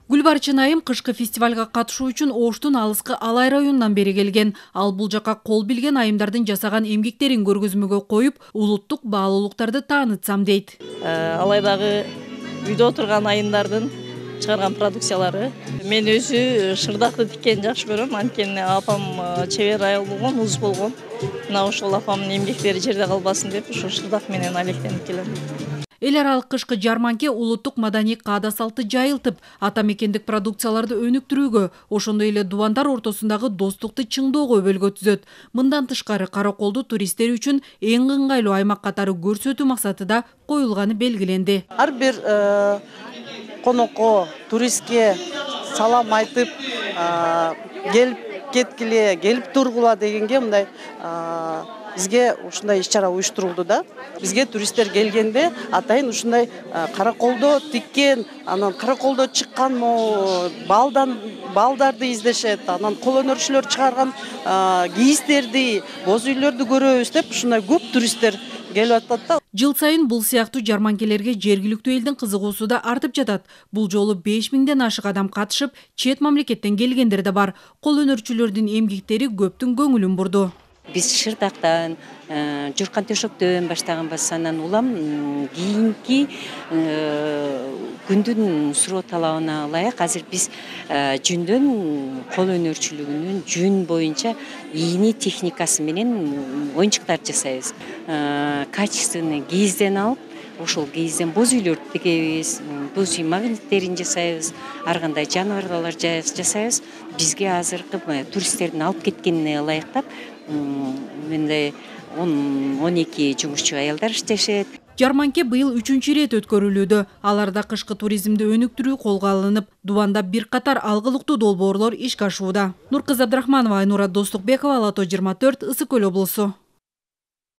Гүлбарчын айым кышкы фестивалга катышуу үчүн Оштун алыскы Алай районунан бери келген. Ал бул жака кол билген айымдардын жасаган эмгектерин көргөзмөгө коюп, улуттук баалуулуктарды таанытсам дейт. Алайдагы үйдө отурган айымдардын чыгарган продукциялары. Мен өзү шырдакты тиккенди жакшы көрөм. Анткени апам чебер аял болгон, уз болгон. Мына ошол апамдын эмгектери жерде калбасын деп, ошо шырдак менен алектенип келем. Эл аралык кышкы жарманке улуттук маданий каада салты жайылтып, ата мекендик продукцияларды өнүктүрүүгө, ошондой эле дубандар ортосундагы достукту чыңдоого өбөлгө түзөт. Мындан тышкары караколду туристтер үчүн эң ыңгайлуу аймак катары көрсөтүү максатыда коюлганы белгиленди. Ар бир конокко, туристке салам айтып, келип кеткиле, келип тургула дегенге мындай бизге ушундай иш-чара уюштурулду да. Бизге туристтер келгенде атайын ушундай караколдо тиккен, анан караколдо чыккан балдарды издешет, анан кол өнөрчүлөр чыгарган кийиздерди, боз үйлөрдү көрөбүз деп ушундай көп туристтер келип атат да. Жыл сайын бул сыяктуу жарманкелерге жергиликтүү элдин кызыгуусу да артып жатат. Бул жолу 5000ден ашык адам катышып, чет мамлекеттен келгендер да бар. Кол өнөрчүлөрдүн эмгектери көптүн көңүлүн бурду. Биз шырдактан, журкан төшөктөн баштаганбыз, анан улам кийинки күндүн суроо талабына ылайык азыр биз жүндөн кол өнөрчүлүгүнүн жүн боюнча ийни техникасы менен оюнчуктар жасайбыз. Качественный кийизден алып, ошол кийизден боз үйлөрдү тигебиз, боз үй магниттерин жасайбыз, ар кандай жаныбарлар жасайбыз. Бизге азыркы туристтердин алып кеткенине ылайыктап, менде 12 жумушчу аялдар иштешет. Жарманке быйыл 3-чү ирет өткөрүлүүдө. Аларда кышкы туризмди өнүктүрүү колго алынып, дубанда бир катар алгылыктуу долбоорлор ишке ашууда. Нуркызы Абдрахманова, Айнура Достукбекова, Лото 24, Ысык Көл облусу.